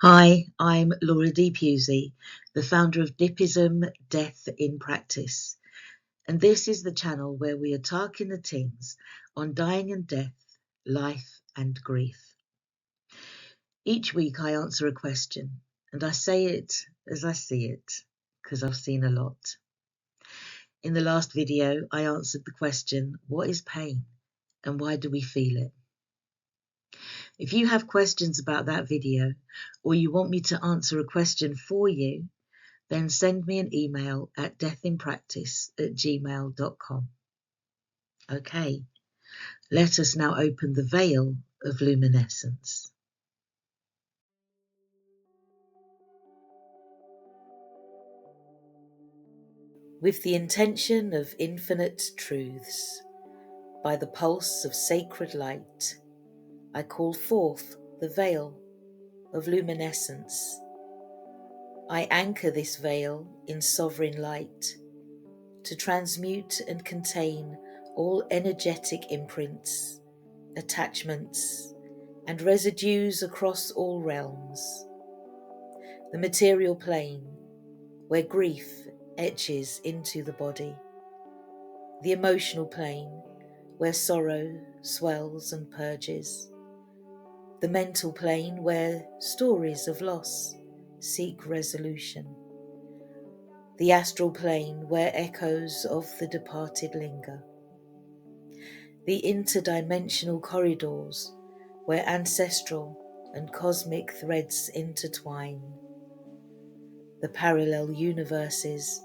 Hi, I'm Laura D. Pusey, the founder of Dipism, Death in Practice. And this is the channel where we are talking the things on dying and death, life and grief. Each week I answer a question, and I say it as I see it, because I've seen a lot. In the last video, I answered the question, what is pain and why do we feel it? If you have questions about that video, or you want me to answer a question for you, then send me an email at deathinpractice@gmail.com. Okay, let us now open the veil of luminescence. With the intention of infinite truths, by the pulse of sacred light, I call forth the veil of luminescence. I anchor this veil in sovereign light to transmute and contain all energetic imprints, attachments, and residues across all realms. The material plane, where grief etches into the body. The emotional plane, where sorrow swells and purges. The mental plane, where stories of loss seek resolution. The astral plane, where echoes of the departed linger. The interdimensional corridors, where ancestral and cosmic threads intertwine. The parallel universes,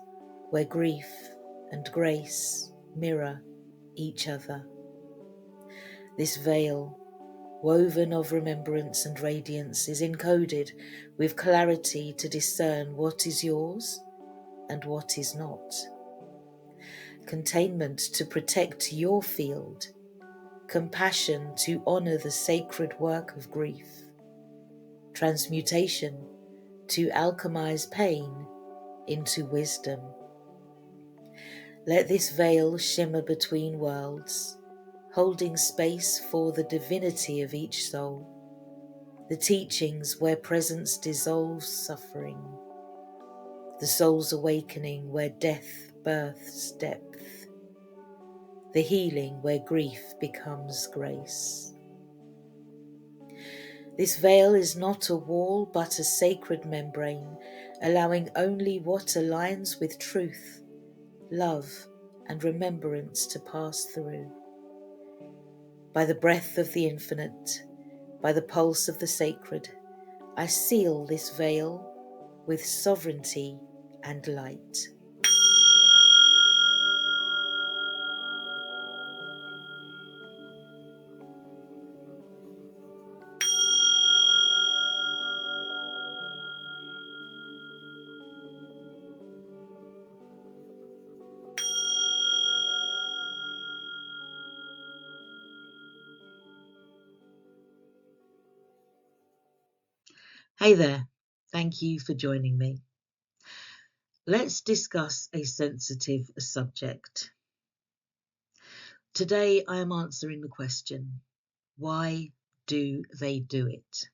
where grief and grace mirror each other. This veil, woven of remembrance and radiance, is encoded with clarity to discern what is yours and what is not. Containment to protect your field. Compassion to honour the sacred work of grief. Transmutation to alchemize pain into wisdom. Let this veil shimmer between worlds, holding space for the divinity of each soul, the teachings where presence dissolves suffering, the soul's awakening where death births depth, the healing where grief becomes grace. This veil is not a wall but a sacred membrane, allowing only what aligns with truth, love, and remembrance to pass through. By the breath of the infinite, by the pulse of the sacred, I seal this veil with sovereignty and light. Hey there, thank you for joining me. Let's discuss a sensitive subject. Today I am answering the question, why do they do it?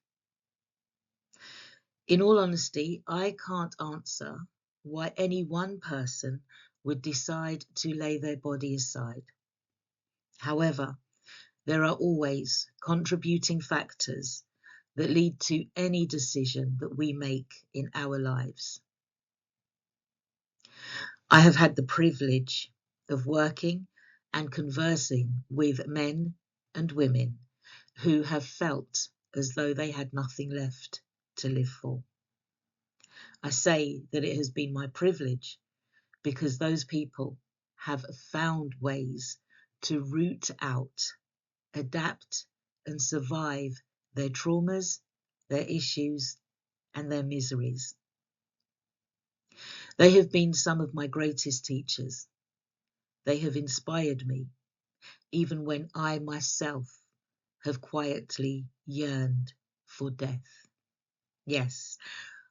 In all honesty, I can't answer why any one person would decide to lay their body aside. However, there are always contributing factors that lead to any decision that we make in our lives. I have had the privilege of working and conversing with men and women who have felt as though they had nothing left to live for. I say that it has been my privilege because those people have found ways to root out, adapt, and survive their traumas, their issues, and their miseries. They have been some of my greatest teachers. They have inspired me, even when I myself have quietly yearned for death. Yes,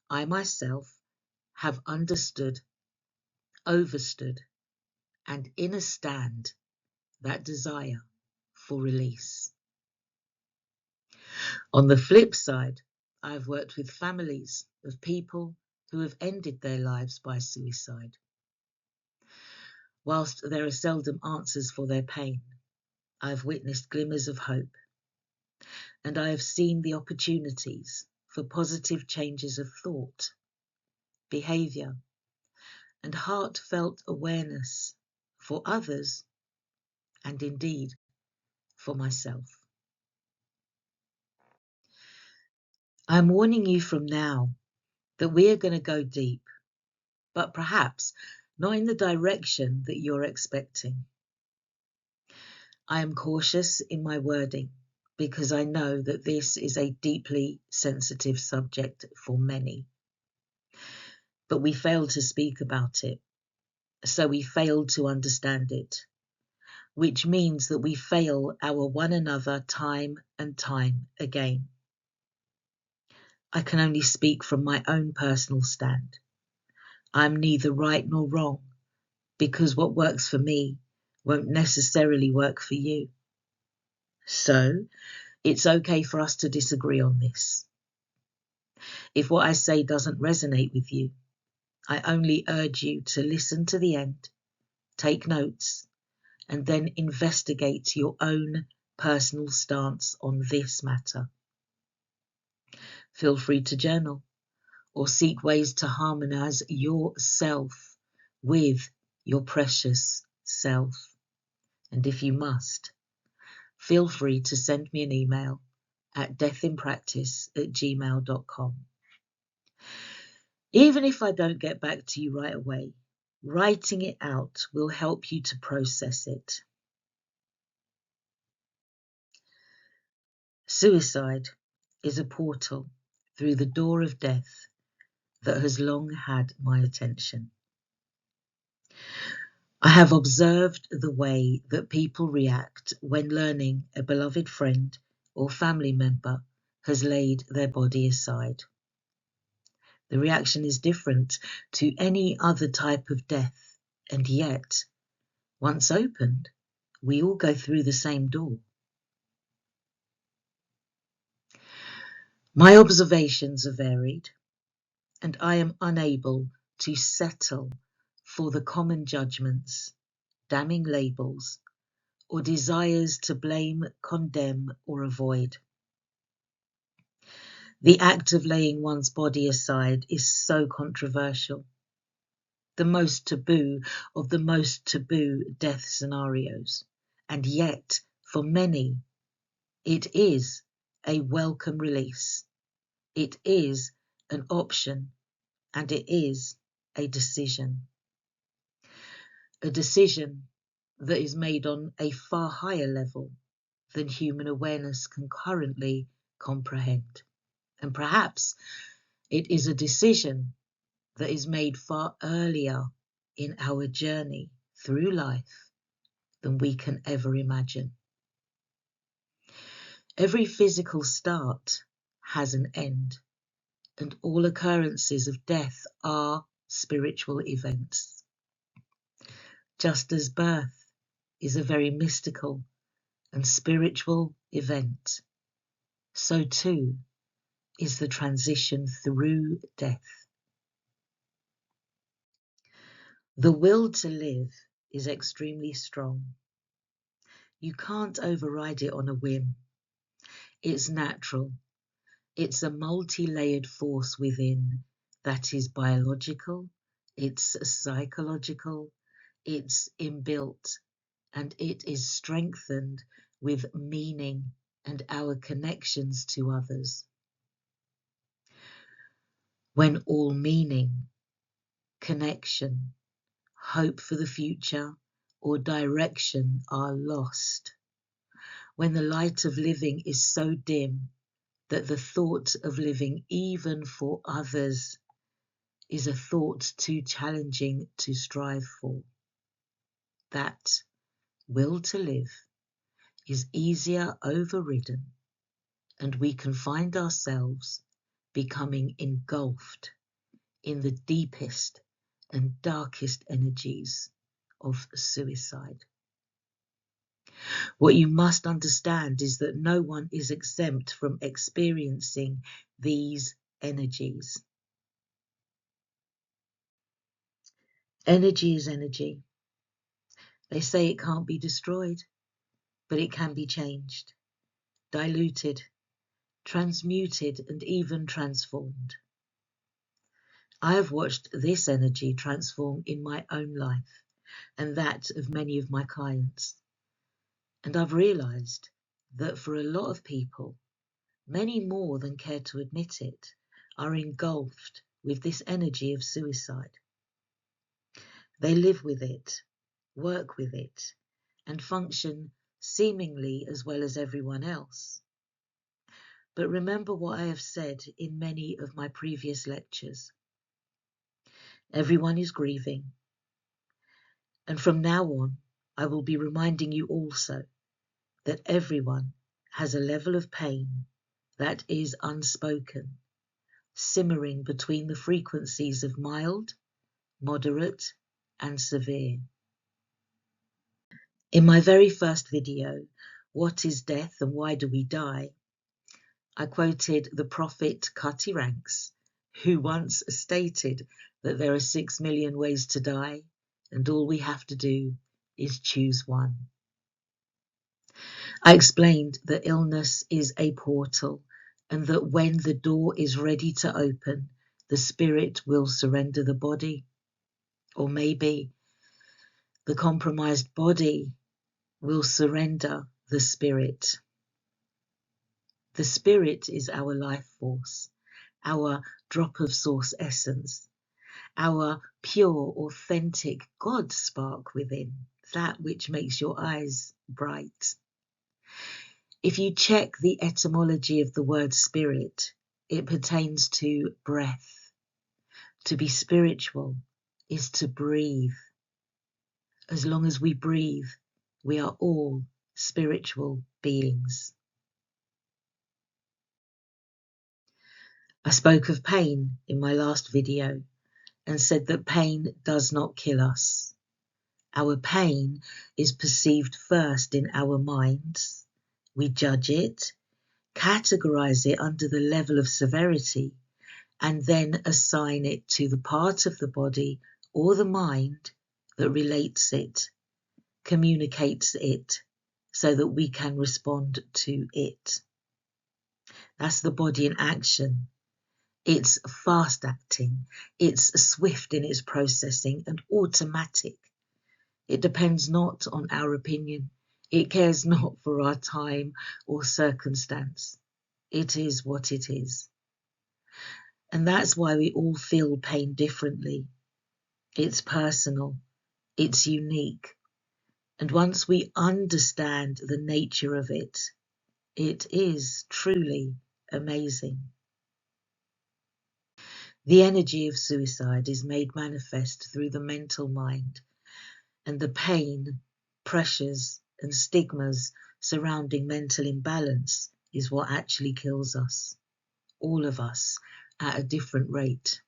I myself have understood, overstood, and in a stand that desire for release. On the flip side, I've worked with families of people who have ended their lives by suicide. Whilst there are seldom answers for their pain, I've witnessed glimmers of hope, and I have seen the opportunities for positive changes of thought, behaviour, and heartfelt awareness for others, and indeed for myself. I'm warning you from now that we are going to go deep, but perhaps not in the direction that you're expecting. I am cautious in my wording because I know that this is a deeply sensitive subject for many. But we fail to speak about it, so we fail to understand it, which means that we fail our one another time and time again. I can only speak from my own personal stand. I'm neither right nor wrong, because what works for me won't necessarily work for you. So, it's okay for us to disagree on this. If what I say doesn't resonate with you, I only urge you to listen to the end, take notes, and then investigate your own personal stance on this matter. Feel free to journal or seek ways to harmonize yourself with your precious self. And if you must, feel free to send me an email at deathinpractice@gmail.com. Even if I don't get back to you right away, writing it out will help you to process it. Suicide is a portal through the door of death that has long had my attention. I have observed the way that people react when learning a beloved friend or family member has laid their body aside. The reaction is different to any other type of death, and yet, once opened, we all go through the same door. My observations are varied, and I am unable to settle for the common judgments, damning labels, or desires to blame, condemn, or avoid. The act of laying one's body aside is so controversial, the most taboo of the most taboo death scenarios, and yet, for many, it is a welcome release. It is an option, and it is a decision. A decision that is made on a far higher level than human awareness can currently comprehend. And perhaps it is a decision that is made far earlier in our journey through life than we can ever imagine. Every physical start has an end, and all occurrences of death are spiritual events. Just as birth is a very mystical and spiritual event, so too is the transition through death. The will to live is extremely strong. You can't override it on a whim. It's natural. It's a multi-layered force within that is biological, it's psychological, it's inbuilt, and it is strengthened with meaning and our connections to others. When all meaning, connection, hope for the future, or direction are lost, when the light of living is so dim that the thought of living even for others is a thought too challenging to strive for, that will to live is easier overridden, and we can find ourselves becoming engulfed in the deepest and darkest energies of suicide. What you must understand is that no one is exempt from experiencing these energies. Energy is energy. They say it can't be destroyed, but it can be changed, diluted, transmuted, and even transformed. I have watched this energy transform in my own life and that of many of my clients. And I've realized that for a lot of people, many more than care to admit it, are engulfed with this energy of suicide. They live with it, work with it, and function seemingly as well as everyone else. But remember what I have said in many of my previous lectures. Everyone is grieving. And from now on, I will be reminding you also that everyone has a level of pain that is unspoken, simmering between the frequencies of mild, moderate, and severe. In my very first video, What is Death and Why Do We Die?, I quoted the prophet Cutty Ranks, who once stated that there are 6 million ways to die, and all we have to do is choose one. I explained that illness is a portal, and that when the door is ready to open, the spirit will surrender the body. Or maybe the compromised body will surrender the spirit. The spirit is our life force, our drop of source essence, our pure, authentic God spark within, that which makes your eyes bright. If you check the etymology of the word spirit, it pertains to breath. To be spiritual is to breathe. As long as we breathe, we are all spiritual beings. I spoke of pain in my last video and said that pain does not kill us. Our pain is perceived first in our minds. We judge it, categorize it under the level of severity, and then assign it to the part of the body or the mind that relates it, communicates it, so that we can respond to it. That's the body in action. It's fast acting, it's swift in its processing and automatic. It depends not on our opinion. It cares not for our time or circumstance. It is what it is. And that's why we all feel pain differently. It's personal, it's unique. And once we understand the nature of it, it is truly amazing. The energy of suicide is made manifest through the mental mind, and the pain, pressures, and stigmas surrounding mental imbalance is what actually kills us, all of us, at a different rate.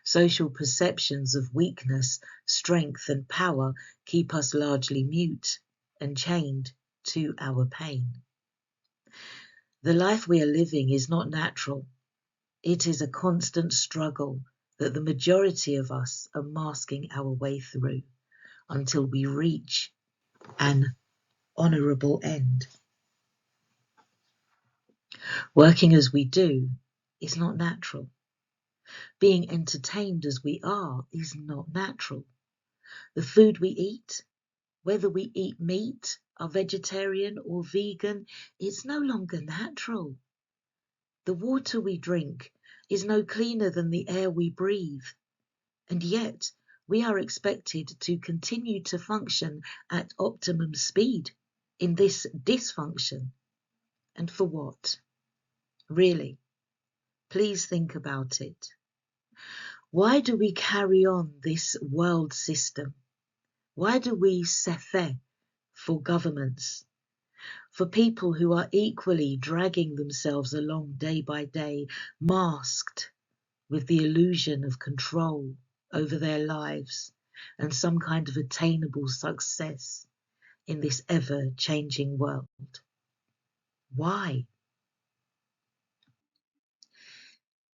Social perceptions of weakness, strength, and power keep us largely mute and chained to our pain. The life we are living is not natural. It is a constant struggle that the majority of us are masking our way through until we reach an honourable end. Working as we do is not natural. Being entertained as we are is not natural. The food we eat, whether we eat meat, are vegetarian or vegan, it's no longer natural. The water we drink is no cleaner than the air we breathe, and yet we are expected to continue to function at optimum speed in this dysfunction. And for what? Really, please think about it. Why do we carry on this world system? Why do we sethe for governments, for people who are equally dragging themselves along day by day, masked with the illusion of control over their lives and some kind of attainable success in this ever-changing world? Why?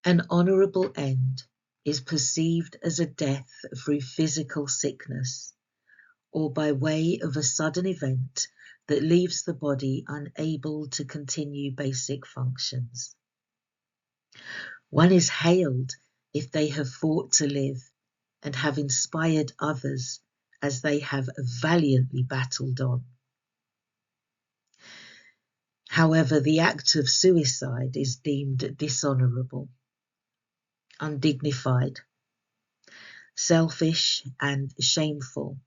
An honourable end is perceived as a death through physical sickness or by way of a sudden event that leaves the body unable to continue basic functions. One is hailed if they have fought to live and have inspired others as they have valiantly battled on. However, the act of suicide is deemed dishonourable, undignified, selfish and shameful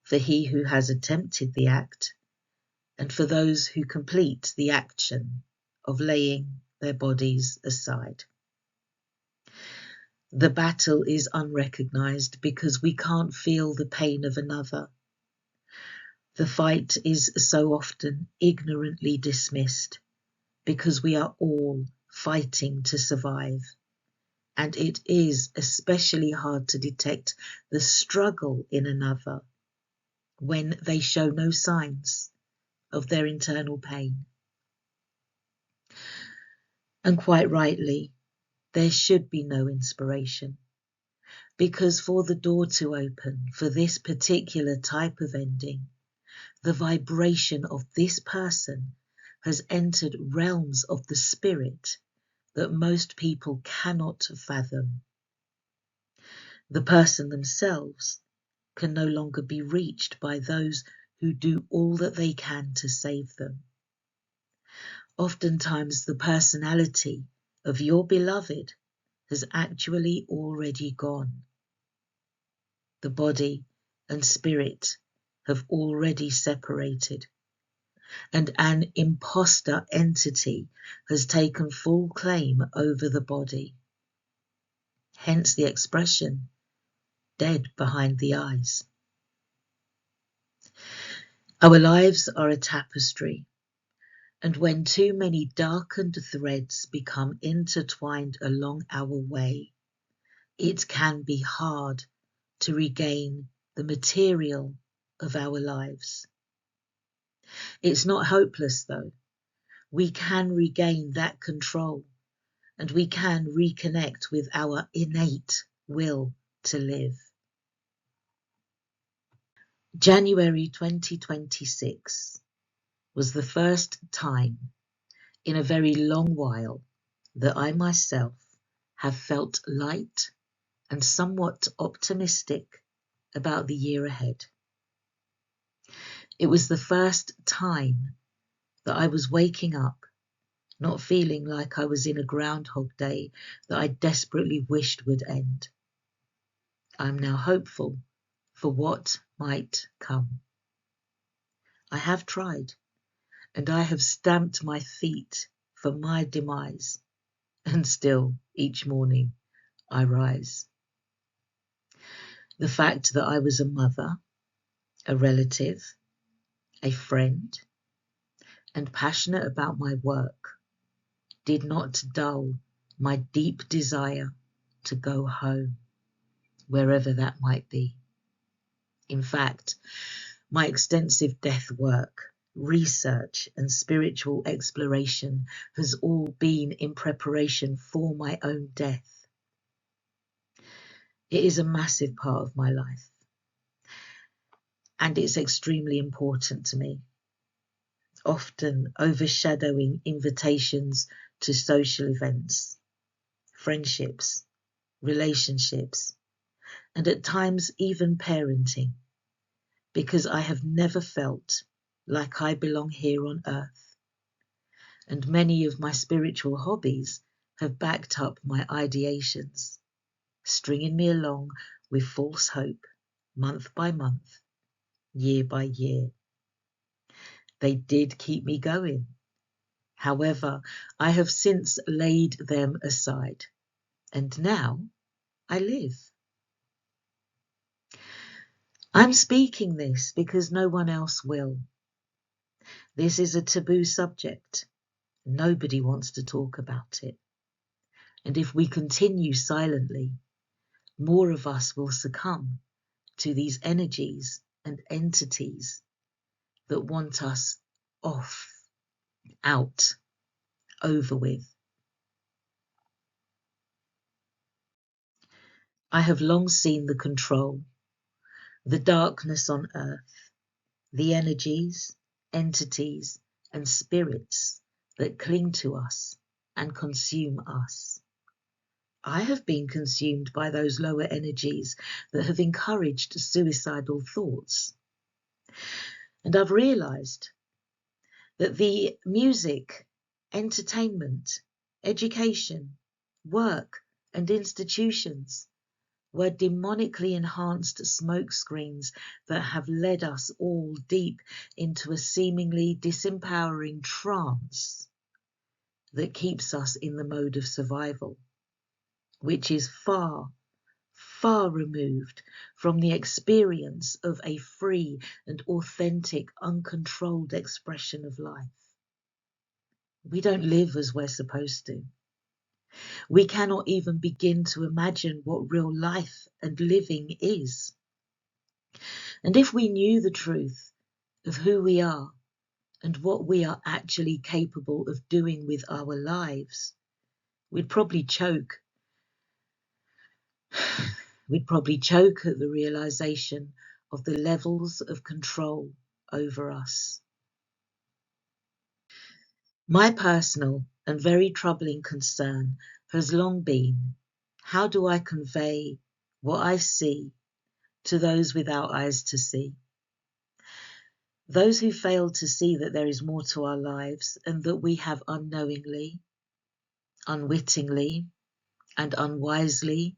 for he who has attempted the act and for those who complete the action of laying their bodies aside. The battle is unrecognised because we can't feel the pain of another. The fight is so often ignorantly dismissed because we are all fighting to survive. And it is especially hard to detect the struggle in another when they show no signs of their internal pain. And quite rightly, there should be no inspiration, because for the door to open for this particular type of ending, the vibration of this person has entered realms of the spirit that most people cannot fathom. The person themselves can no longer be reached by those who do all that they can to save them. Oftentimes the personality of your beloved has actually already gone. The body and spirit have already separated, and an imposter entity has taken full claim over the body. Hence the expression, dead behind the eyes. Our lives are a tapestry, and when too many darkened threads become intertwined along our way, it can be hard to regain the material of our lives. It's not hopeless though. We can regain that control and we can reconnect with our innate will to live. January 2026 was the first time in a very long while that I myself have felt light and somewhat optimistic about the year ahead. It was the first time that I was waking up, not feeling like I was in a Groundhog Day that I desperately wished would end. I'm now hopeful for what might come. I have tried, and I have stamped my feet for my demise, and still each morning I rise. The fact that I was a mother, a relative, a friend, and passionate about my work did not dull my deep desire to go home, wherever that might be. In fact, my extensive death work, research, and spiritual exploration has all been in preparation for my own death. It is a massive part of my life, and it's extremely important to me, often overshadowing invitations to social events, friendships, relationships, and at times even parenting, because I have never felt like I belong here on earth. And many of my spiritual hobbies have backed up my ideations, stringing me along with false hope, month by month, year by year. They did keep me going. However, I have since laid them aside, and now I live. I'm speaking this because no one else will. This is a taboo subject. Nobody wants to talk about it. And if we continue silently, more of us will succumb to these energies and entities that want us off, out, over with. I have long seen the control, the darkness on earth, the energies, entities, and spirits that cling to us and consume us. I have been consumed by those lower energies that have encouraged suicidal thoughts. And I've realized that the music, entertainment, education, work, and institutions were demonically enhanced smokescreens that have led us all deep into a seemingly disempowering trance that keeps us in the mode of survival, which is far, far removed from the experience of a free and authentic, uncontrolled expression of life. We don't live as we're supposed to. We cannot even begin to imagine what real life and living is. And if we knew the truth of who we are and what we are actually capable of doing with our lives, we'd probably choke. We'd probably choke at the realization of the levels of control over us. My personal and very troubling concern has long been, how do I convey what I see to those without eyes to see? Those who fail to see that there is more to our lives and that we have unknowingly, unwittingly, and unwisely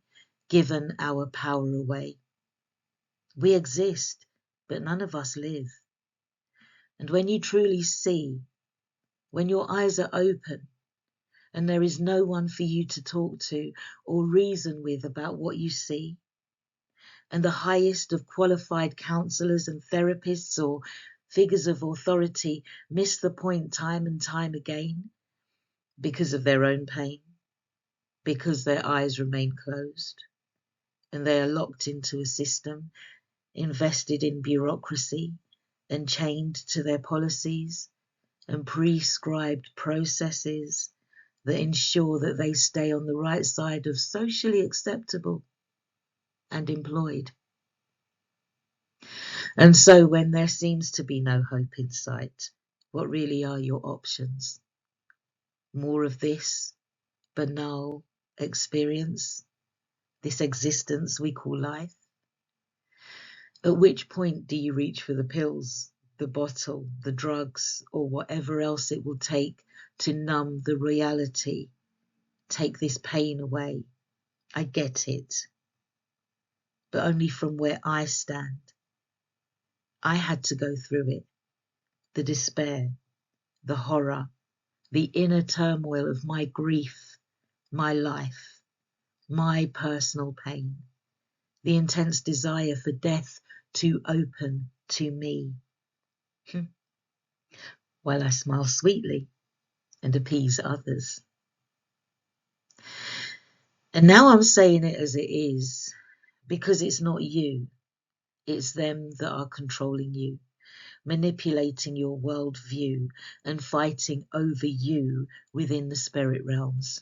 given our power away. We exist, but none of us live. And when you truly see, when your eyes are open, and there is no one for you to talk to or reason with about what you see, and the highest of qualified counsellors and therapists or figures of authority miss the point time and time again because of their own pain, because their eyes remain closed, and they are locked into a system, invested in bureaucracy, and chained to their policies and prescribed processes that ensure that they stay on the right side of socially acceptable and employed. And so when there seems to be no hope in sight, what really are your options? More of this banal experience, this existence we call life? At which point do you reach for the pills, the bottle, the drugs, or whatever else it will take to numb the reality, take this pain away? I get it, but only from where I stand. I had to go through it, the despair, the horror, the inner turmoil of my grief, my life, my personal pain, the intense desire for death to open to me. While I smile sweetly and appease others. And now I'm saying it as it is, because it's not you, it's them that are controlling you, manipulating your worldview and fighting over you within the spirit realms.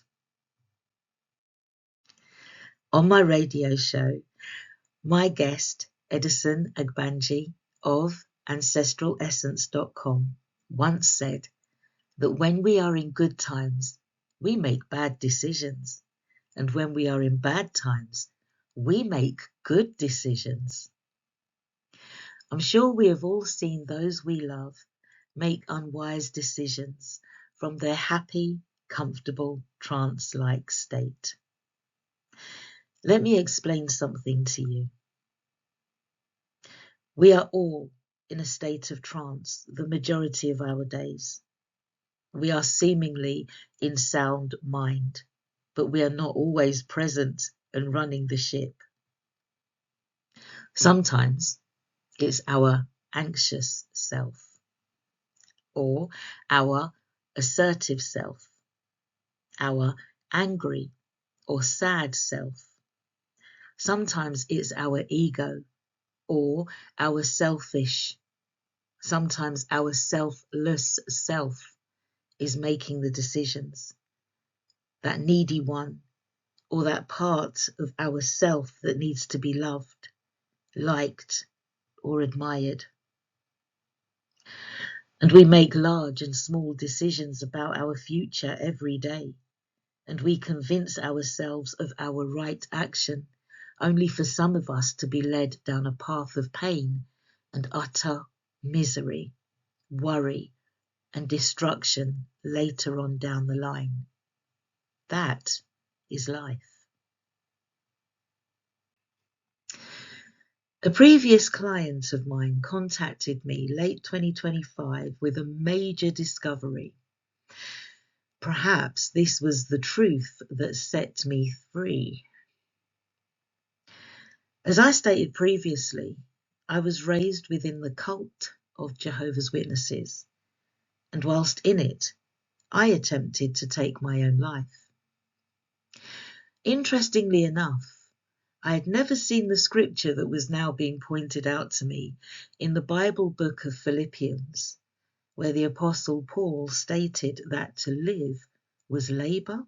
On my radio show, my guest, Edison Agbanji of ancestralessence.com, once said that when we are in good times, we make bad decisions. And when we are in bad times, we make good decisions. I'm sure we have all seen those we love make unwise decisions from their happy, comfortable, trance-like state. Let me explain something to you. We are all in a state of trance the majority of our days. We are seemingly in sound mind, but we are not always present and running the ship. Sometimes it's our anxious self or our assertive self, our angry or sad self. Sometimes it's our ego or our selfish. Sometimes our selfless self is making the decisions. That needy one or that part of ourself that needs to be loved, liked, or admired. And we make large and small decisions about our future every day, and we convince ourselves of our right action, only for some of us to be led down a path of pain and utter misery, worry, and destruction later on down the line. That is life. A previous client of mine contacted me late 2025 with a major discovery. Perhaps this was the truth that set me free. As I stated previously, I was raised within the cult of Jehovah's Witnesses, and whilst in it, I attempted to take my own life. Interestingly enough, I had never seen the scripture that was now being pointed out to me in the Bible book of Philippians, where the Apostle Paul stated that to live was labour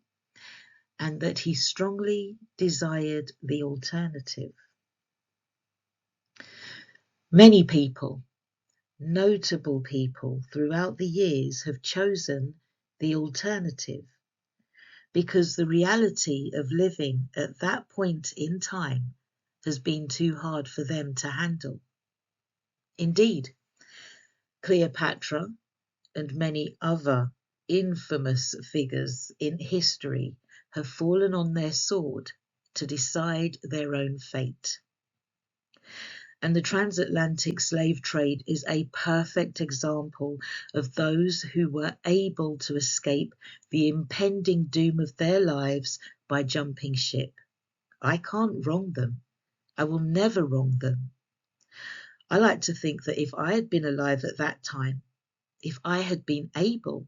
and that he strongly desired the alternative. Many people, notable people throughout the years, have chosen the alternative because the reality of living at that point in time has been too hard for them to handle. Indeed, Cleopatra and many other infamous figures in history have fallen on their sword to decide their own fate. And the transatlantic slave trade is a perfect example of those who were able to escape the impending doom of their lives by jumping ship. I can't wrong them. I will never wrong them. I like to think that if I had been alive at that time, if I had been able,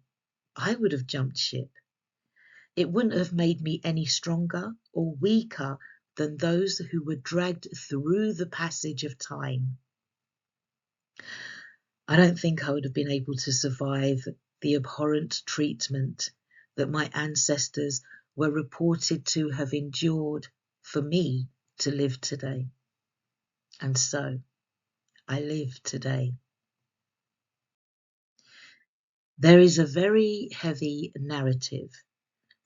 I would have jumped ship. It wouldn't have made me any stronger or weaker than those who were dragged through the passage of time. I don't think I would have been able to survive the abhorrent treatment that my ancestors were reported to have endured for me to live today. And so, I live today. There is a very heavy narrative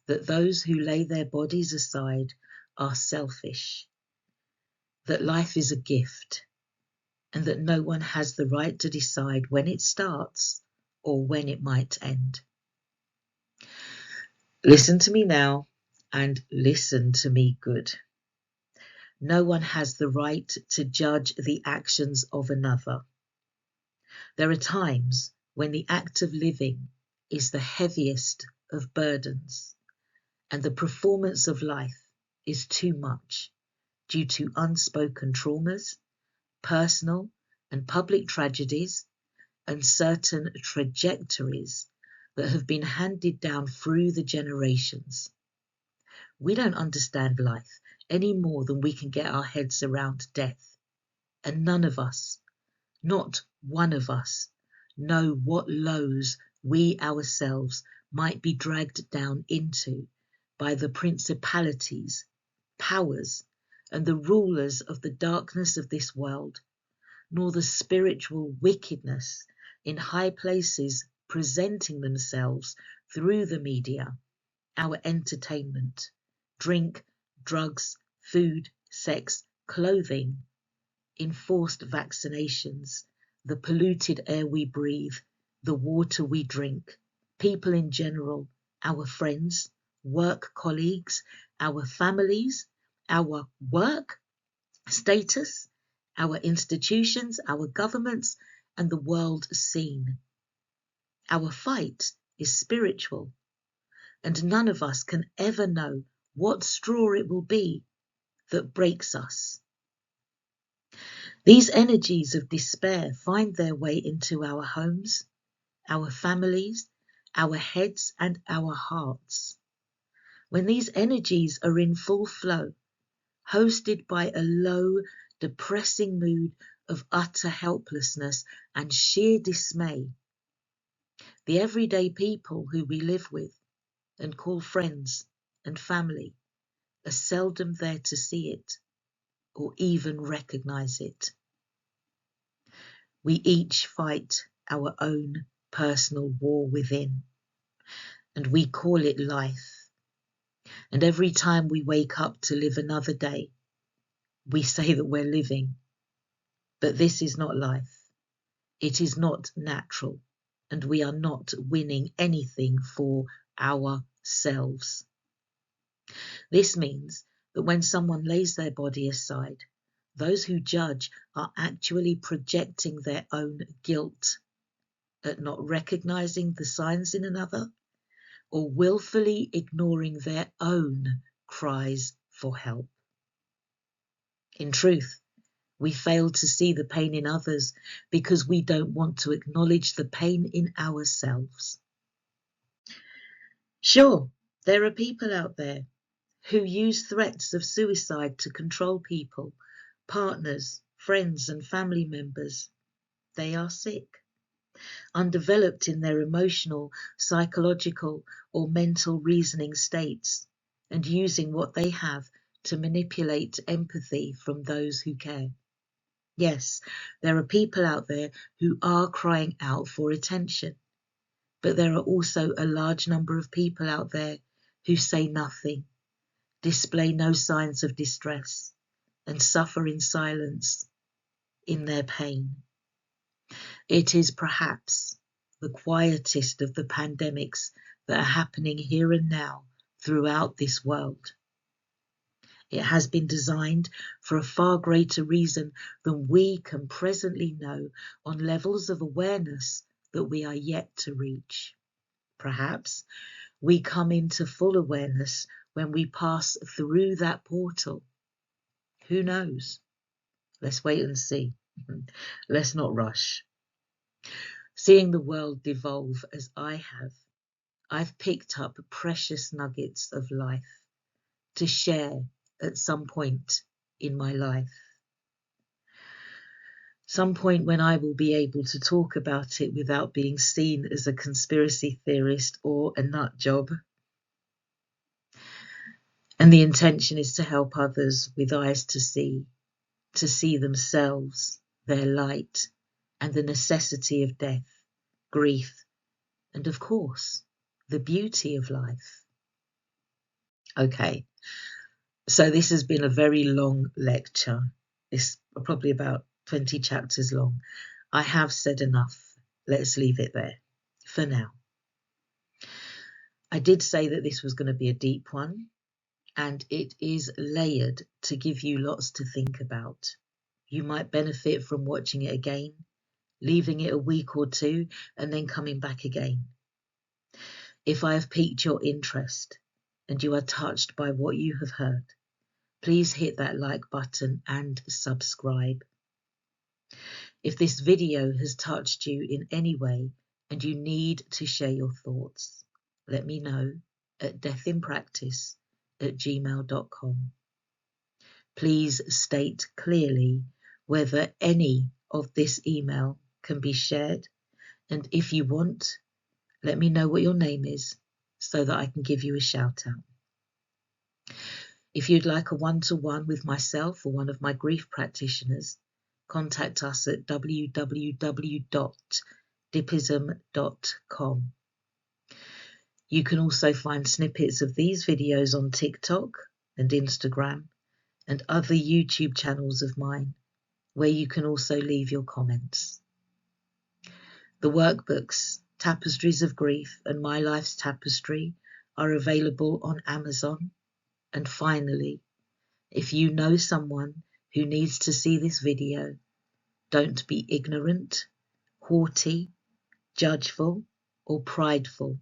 that those who lay their bodies aside are selfish, that life is a gift, and that no one has the right to decide when it starts or when it might end. Listen to me now, and listen to me good. No one has the right to judge the actions of another. There are times when the act of living is the heaviest of burdens, and the performance of life is too much due to unspoken traumas, personal and public tragedies, and certain trajectories that have been handed down through the generations. We don't understand life any more than we can get our heads around death, and none of us, not one of us, know what lows we ourselves might be dragged down into by the principalities, powers, and the rulers of the darkness of this world, nor the spiritual wickedness in high places presenting themselves through the media, our entertainment, drink, drugs, food, sex, clothing, enforced vaccinations, the polluted air we breathe, the water we drink, people in general, our friends, work colleagues, our families, our work status, our institutions, our governments, and the world scene. Our fight is spiritual, and none of us can ever know what straw it will be that breaks us. These energies of despair find their way into our homes, our families, our heads, and our hearts. When these energies are in full flow, hosted by a low, depressing mood of utter helplessness and sheer dismay, the everyday people who we live with and call friends and family are seldom there to see it or even recognize it. We each fight our own personal war within, and we call it life. And every time we wake up to live another day, we say that we're living. But this is not life. It is not natural, and we are not winning anything for ourselves. This means that when someone lays their body aside, those who judge are actually projecting their own guilt at not recognizing the signs in another, or willfully ignoring their own cries for help. In truth, we fail to see the pain in others because we don't want to acknowledge the pain in ourselves. Sure, there are people out there who use threats of suicide to control people, partners, friends, and family members. They are sick, undeveloped in their emotional, psychological, or mental reasoning states, and using what they have to manipulate empathy from those who care. Yes, there are people out there who are crying out for attention, but there are also a large number of people out there who say nothing, display no signs of distress, and suffer in silence in their pain. It is perhaps the quietest of the pandemics that are happening here and now throughout this world. It has been designed for a far greater reason than we can presently know on levels of awareness that we are yet to reach. Perhaps we come into full awareness when we pass through that portal. Who knows? Let's wait and see. Let's not rush. Seeing the world devolve as I have, I've picked up precious nuggets of life to share at some point in my life. Some point when I will be able to talk about it without being seen as a conspiracy theorist or a nut job. And the intention is to help others with eyes to see themselves, their light, and the necessity of death, grief, and of course, the beauty of life. Okay, so this has been a very long lecture. It's probably about 20 chapters long. I have said enough. Let's leave it there for now. I did say that this was going to be a deep one, and it is layered to give you lots to think about. You might benefit from watching it again, leaving it a week or two, and then coming back again. If I have piqued your interest and you are touched by what you have heard, please hit that like button and subscribe. If this video has touched you in any way and you need to share your thoughts, let me know at deathinpractice@gmail.com. Please state clearly whether any of this email can be shared, and if you want, let me know what your name is so that I can give you a shout out. If you'd like a one-to-one with myself or one of my grief practitioners, contact us at www.dipism.com. You can also find snippets of these videos on TikTok and Instagram and other YouTube channels of mine, where you can also leave your comments. The workbooks, Tapestries of Grief and My Life's Tapestry, are available on Amazon. And finally, if you know someone who needs to see this video, don't be ignorant, haughty, judgeful, or prideful.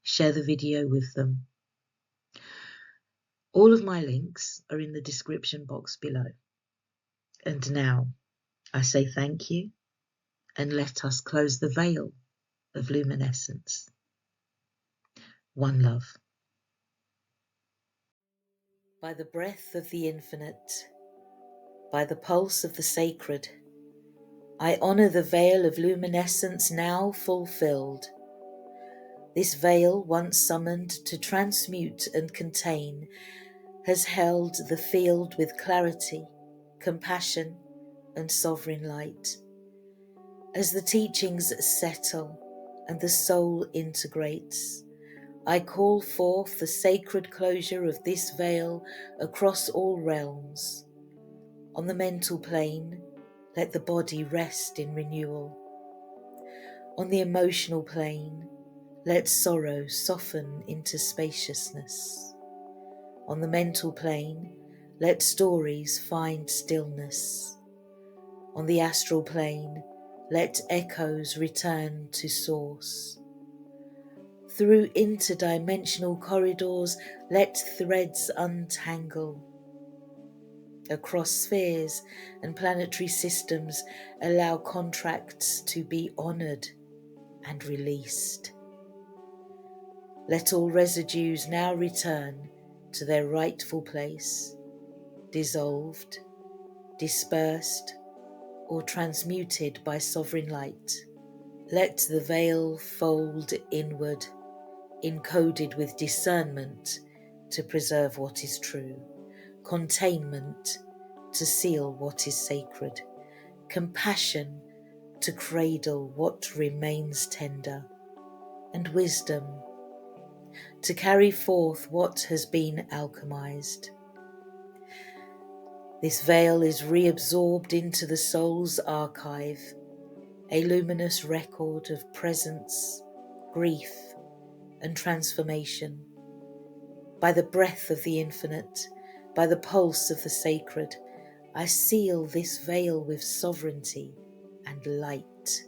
Share the video with them. All of my links are in the description box below. And now, I say thank you, and let us close the veil of luminescence. One love. By the breath of the infinite, by the pulse of the sacred, I honour the veil of luminescence now fulfilled. This veil once summoned to transmute and contain has held the field with clarity, compassion, and sovereign light. As the teachings settle and the soul integrates, I call forth the sacred closure of this veil across all realms. On the mental plane, let the body rest in renewal. On the emotional plane, let sorrow soften into spaciousness. On the mental plane, let stories find stillness. On the astral plane, let echoes return to source. Through interdimensional corridors, let threads untangle. Across spheres and planetary systems, allow contracts to be honoured and released. Let all residues now return to their rightful place, dissolved, dispersed, or transmuted by sovereign light. Let the veil fold inward, encoded with discernment to preserve what is true, containment to seal what is sacred, compassion to cradle what remains tender, and wisdom to carry forth what has been alchemized. This veil is reabsorbed into the soul's archive, a luminous record of presence, grief, and transformation. By the breath of the infinite, by the pulse of the sacred, I seal this veil with sovereignty and light.